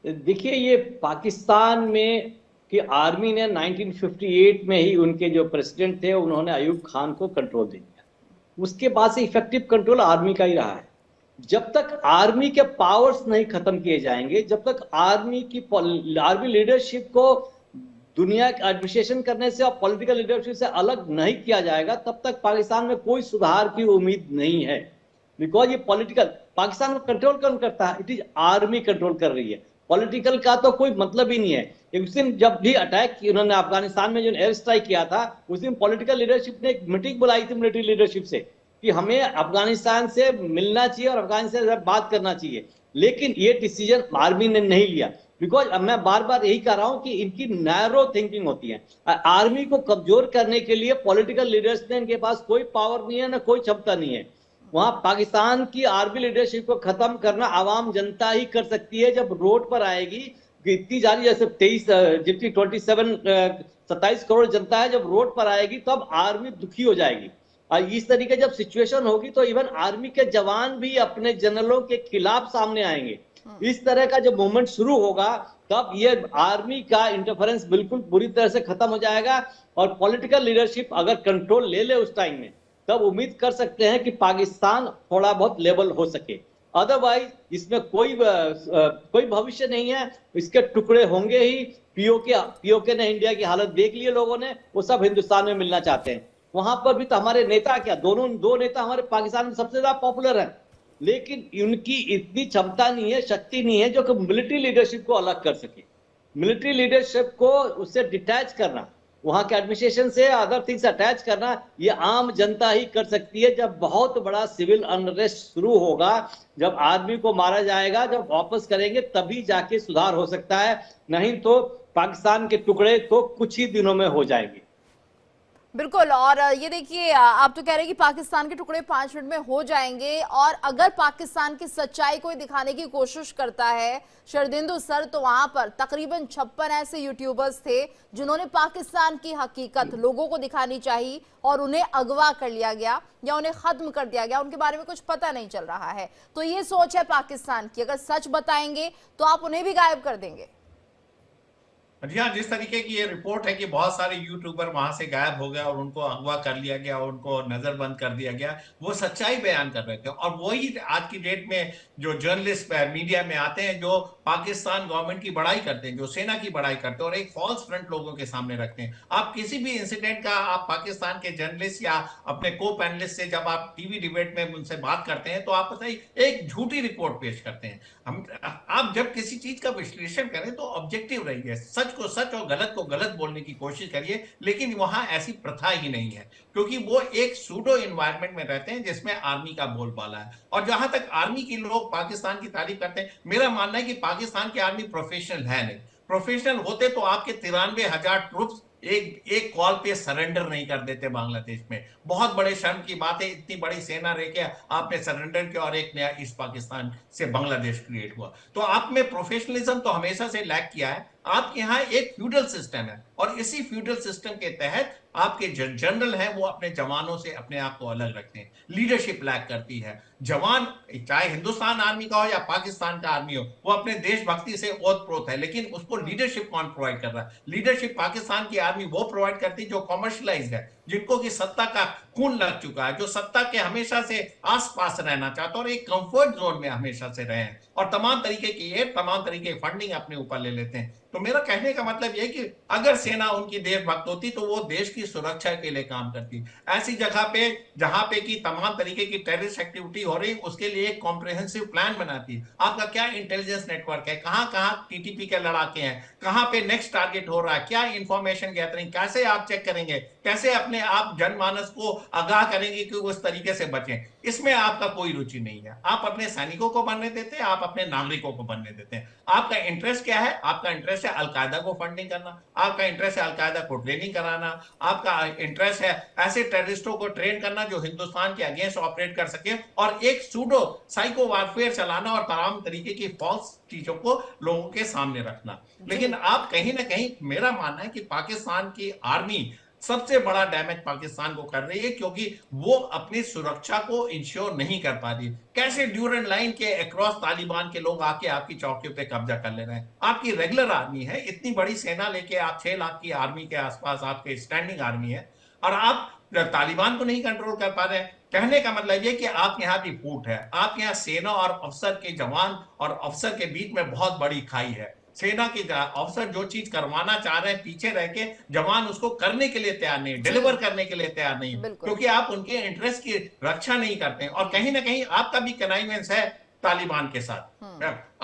देखिए, ये पाकिस्तान में कि आर्मी ने 1958 में ही उनके जो प्रेसिडेंट थे उन्होंने अयूब खान को कंट्रोल दे दिया। उसके बाद से इफेक्टिव कंट्रोल आर्मी का ही रहा है। जब तक आर्मी के पावर्स नहीं खत्म किए जाएंगे, जब तक आर्मी लीडरशिप को दुनिया के एडमिनिस्ट्रेशन करने से और पॉलिटिकल लीडरशिप से अलग नहीं किया जाएगा, तब तक पाकिस्तान में कोई सुधार की उम्मीद नहीं है। बिकॉज ये पॉलिटिकल, पाकिस्तान को कंट्रोल कौन करता है? इट इज आर्मी कंट्रोल कर रही है। पॉलिटिकल का तो कोई मतलब ही नहीं है। उस दिन जब भी अटैक उन्होंने अफगानिस्तान में जो एयर स्ट्राइक किया था, उस दिन पॉलिटिकल लीडरशिप ने एक मीटिंग बुलाई थी मिलिट्री लीडरशिप से कि हमें अफगानिस्तान से मिलना चाहिए और अफगानिस्तान से बात करना चाहिए। लेकिन ये डिसीजन आर्मी ने नहीं लिया। बिकॉज अब मैं बार बार यही कह रहा हूं कि इनकी नैरो थिंकिंग होती है। आर्मी को कमजोर करने के लिए पॉलिटिकल लीडर्स ने, इनके पास कोई पावर नहीं है, ना कोई क्षमता नहीं है। वहां पाकिस्तान की आर्मी लीडरशिप को खत्म करना आवाम जनता ही कर सकती है। जब रोड पर आएगी, इतनी जारी जैसे 23 जितनी 27 करोड़ जनता है, जब रोड पर आएगी तब आर्मी दुखी हो जाएगी। और इस तरीके जब सिचुएशन होगी तो इवन आर्मी के जवान भी अपने जनरलों के खिलाफ सामने आएंगे। इस तरह का जब मूवमेंट शुरू होगा, तब ये आर्मी का इंटरफेरेंस बिल्कुल बुरी तरह से खत्म हो जाएगा। और पॉलिटिकल लीडरशिप अगर कंट्रोल ले ले उस टाइम में, तब उम्मीद कर सकते हैं कि पाकिस्तान थोड़ा बहुत लेवल हो सके। अदरवाइज इसमें कोई भविष्य नहीं है। इसके टुकड़े होंगे ही। पीओके ने इंडिया की हालत देख ली है लोगों ने, वो सब हिंदुस्तान में मिलना चाहते हैं। वहां पर भी तो हमारे नेता क्या, दो नेता हमारे पाकिस्तान में सबसे ज्यादा पॉपुलर है, लेकिन उनकी इतनी क्षमता नहीं है, शक्ति नहीं है जो कि मिलिट्री लीडरशिप को अलग कर सके। मिलिट्री लीडरशिप को उससे डिटैच करना, वहां के एडमिनिस्ट्रेशन से अदर थिंग्स अटैच करना, ये आम जनता ही कर सकती है। जब बहुत बड़ा सिविल अनरेस्ट शुरू होगा, जब आर्मी को मारा जाएगा, जब वापस करेंगे, तभी जाके सुधार हो सकता है। नहीं तो पाकिस्तान के टुकड़े तो कुछ ही दिनों में हो जाएंगे। बिल्कुल। और ये देखिए, आप तो कह रहे हैं कि पाकिस्तान के टुकड़े 5 मिनट में हो जाएंगे, और अगर पाकिस्तान की सच्चाई को दिखाने की कोशिश करता है शरदिंदु सर, तो वहां पर तकरीबन 56 ऐसे यूट्यूबर्स थे जिन्होंने पाकिस्तान की हकीकत लोगों को दिखानी चाहिए, और उन्हें अगवा कर लिया गया या उन्हें खत्म कर दिया गया, उनके बारे में कुछ पता नहीं चल रहा है। तो ये सोच है पाकिस्तान की, अगर सच बताएंगे तो आप उन्हें भी गायब कर देंगे। जी हाँ, जिस तरीके की ये रिपोर्ट है कि बहुत सारे यूट्यूबर वहां से गायब हो गए और उनको अगवा कर लिया गया और उनको नजरबंद कर दिया गया, वो सच्चाई बयान कर रहे थे। और वही आज की डेट में जो जर्नलिस्ट मीडिया में आते हैं, जो पाकिस्तान गवर्नमेंट की बड़ाई करते हैं, जो सेना की बड़ाई करते हैं और एक फॉल्स फ्रंट लोगों के सामने रखते हैं। आप किसी भी इंसिडेंट का आप पाकिस्तान के जर्नलिस्ट या अपने को पैनलिस्ट से जब आप टीवी डिबेट में उनसे बात करते हैं, तो आप बताइए एक झूठी रिपोर्ट पेश करते हैं। आप जब किसी चीज का विश्लेषण करें तो ऑब्जेक्टिव रहिए, सच को सच और गलत को गलत बोलने की कोशिश करिए। लेकिन वहां ऐसी प्रथा ही नहीं है, क्योंकि वो एक सूडो एनवायरनमेंट में रहते हैं जिसमें आर्मी का बोलबाला है। और जहां तक आर्मी के लोग पाकिस्तान की तारीफ करते हैं, मेरा मानना है कि पाकिस्तान की आर्मी प्रोफेशनल है नहीं। प्रोफेशनल होते तो आपके 93,000 ट्रूप्स एक एक कॉल पे सरेंडर नहीं कर देते बांग्लादेश में। बहुत बड़े शर्म की बात है, इतनी बड़ी सेना रह के आपने सरेंडर किया और एक नया ईस्ट पाकिस्तान से बांग्लादेश क्रिएट हुआ। तो आप में प्रोफेशनलिज्म तो हमेशा से लैक किया है। आपके यहाँ एक फ्यूडल सिस्टम है, और इसी फ्यूडल सिस्टम के तहत आपके जनरल हैं वो अपने जवानों से अपने आप को अलग रखते हैं। लीडरशिप लैक करती है। जवान चाहे हिंदुस्तान आर्मी का हो या पाकिस्तान का आर्मी हो, वो अपने देशभक्ति से ओतप्रोत है, लेकिन उसको लीडरशिप कौन प्रोवाइड कर रहा है? लीडरशिप पाकिस्तान की आर्मी वो प्रोवाइड करती है जो कॉमर्शलाइज है, जिनको की सत्ता का खून लग चुका है, जो सत्ता के हमेशा से आसपास रहना चाहते हैं और एक कंफर्ट जोन में हमेशा से रहे हैं, और तमाम तरीके की फंडिंग अपने ऊपर ले लेते हैं। तो मेरा कहने का मतलब यह कि अगर सेना उनकी देशभक्त होती तो वो देश की सुरक्षा के लिए काम करती। ऐसी जगह पे जहां पे की तमाम तरीके की टेररिस्ट एक्टिविटी हो रही, उसके लिए एक कॉम्प्रिहेंसिव प्लान बनाती। आपका क्या इंटेलिजेंस नेटवर्क है, कहां कहां टीटीपी के लड़ाके हैं, कहां पे नेक्स्ट टारगेट हो रहा है, क्या इंफॉर्मेशन गैदरिंग, कैसे आप चेक करेंगे, कैसे अपने आप जनमानस को आगाह करेंगे कि वो उस तरीके से बचें। इसमें आपका कोई रुचि नहीं है। आप अपने सैनिकों को बनने देते हैं, आप अपने नागरिकों को बनने देते हैं। आपका इंटरेस्ट क्या है? आपका इंटरेस्ट है अलकायदा को फंडिंग करना, आपका इंटरेस्ट है अलकायदा को ट्रेनिंग कराना, आपका इंटरेस्ट है ऐसे टेररिस्टों को ट्रेन करना जो हिंदुस्तान के अगेंस्ट ऑपरेट कर सके, और एक सूडो साइको वारफेयर चलाना और तमाम तरीके की फॉल्स चीजों को लोगों के सामने रखना। लेकिन आप कहीं ना कहीं, मेरा मानना है कि पाकिस्तान की आर्मी सबसे बड़ा डैमेज पाकिस्तान को कर रही है, क्योंकि वो अपनी सुरक्षा को इंश्योर नहीं कर पा रही। कैसे ड्यूरेंट लाइन के अक्रॉस तालिबान के लोग आके आपकी चौकियों पे कब्जा कर ले रहे हैं। आपकी रेगुलर आर्मी है, इतनी बड़ी सेना लेके आप 6 लाख की आर्मी के आसपास आपके स्टैंडिंग आर्मी है, और आप तालिबान को नहीं कंट्रोल कर पा रहे हैं। कहने का मतलब ये कि आप यहाँ की फूट है, आप यहाँ सेना और अफसर के जवान और अफसर के बीच में बहुत बड़ी खाई है। सेना के अफसर जो चीज करवाना चाह रहे हैं, पीछे रह के जवान उसको करने के लिए तैयार नहीं, डिलीवर करने के लिए तैयार नहीं, क्योंकि आप उनके इंटरेस्ट की रक्षा नहीं करते हैं। और कहीं ना कहीं आपका भी कनाइवेंस है तालिबान के साथ।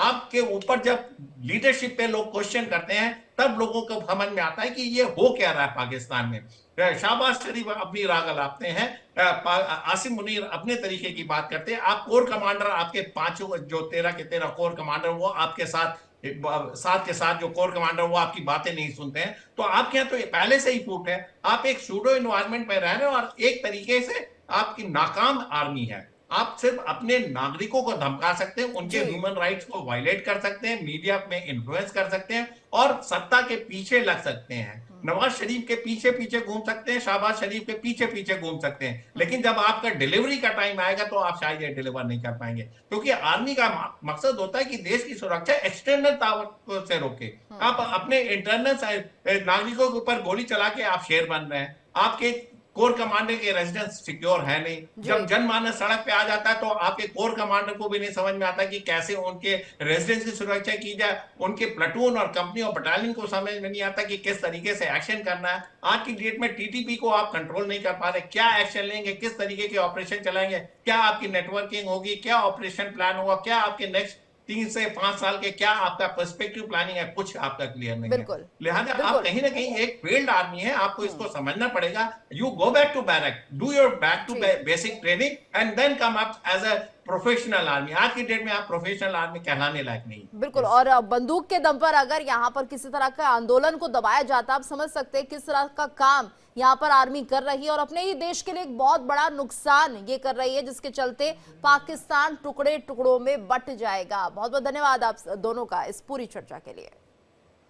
आपके ऊपर जब लीडरशिप पे लोग क्वेश्चन करते हैं, तब लोगों को समझ में आता है कि ये हो क्या रहा है पाकिस्तान में। शाहबाज शरीफ अपनी राग अलापते हैं, आसिम मुनीर अपने तरीके की बात करते हैं। आप कोर कमांडर, आपके पांचों जो 13 के 13 कोर कमांडर, वो आपके साथ के साथ जो कोर कमांडर, वो आपकी बातें नहीं सुनते हैं। तो आपके यहाँ तो पहले से ही फूट है। आप एक सूडो एनवायरनमेंट में रह रहे हो, और एक तरीके से आपकी नाकाम आर्मी है। आप सिर्फ अपने नागरिकों को धमका सकते हैं, उनके ह्यूमन राइट्स को वायलेट कर सकते हैं, मीडिया में इन्फ्लुएंस कर सकते हैं, और सत्ता के पीछे लग सकते हैं। नवाज शरीफ के पीछे पीछे घूम सकते हैं, शहबाज शरीफ के पीछे पीछे घूम सकते हैं, लेकिन जब आपका डिलीवरी का टाइम आएगा तो आप शायद ये डिलीवर नहीं कर पाएंगे। क्योंकि आर्मी का मकसद होता है कि देश की सुरक्षा एक्सटर्नल ताकत से रोके। आप अपने इंटरनल नागरिकों के ऊपर गोली चला के आप शेर बन रहे हैं। आपके कोर कमांडर के रेजिडेंस सिक्योर है नहीं। जब जनमानस सड़क पे आ जाता है तो आपके कोर कमांडर को भी नहीं समझ में आता कि कैसे उनके रेजिडेंस की सुरक्षा की जाए। उनके प्लाटून और कंपनी और बटालियन को समझ में नहीं आता कि किस तरीके से एक्शन करना है। आज की डेट में टीटीपी को आप कंट्रोल नहीं कर पा रहे, क्या एक्शन लेंगे, किस तरीके के ऑपरेशन चलाएंगे, क्या आपकी नेटवर्किंग होगी, क्या ऑपरेशन प्लान होगा, क्या आपके नेक्स्ट 3 से 5 साल के क्या आपका पर्सपेक्टिव प्लानिंग है, कुछ आपका क्लियर नहीं है। लिहाजा आप कहीं ना कहीं एक फील्ड आर्मी है, आपको इसको समझना पड़ेगा। You go back to barrack, do your back to basic training, and then come up as a professional army. आज की डेट में आप प्रोफेशनल आर्मी कहलाने लायक नहीं। बिल्कुल, और बंदूक के दम पर अगर यहाँ पर किसी तरह का आंदोलन को दबाया जाता, आप समझ सकते हैं किस तरह का काम यहाँ पर आर्मी कर रही है, और अपने ही देश के लिए एक बहुत बड़ा नुकसान ये कर रही है, जिसके चलते पाकिस्तान टुकड़े टुकड़ों में बट जाएगा। बहुत बहुत धन्यवाद आप दोनों का इस पूरी चर्चा के लिए।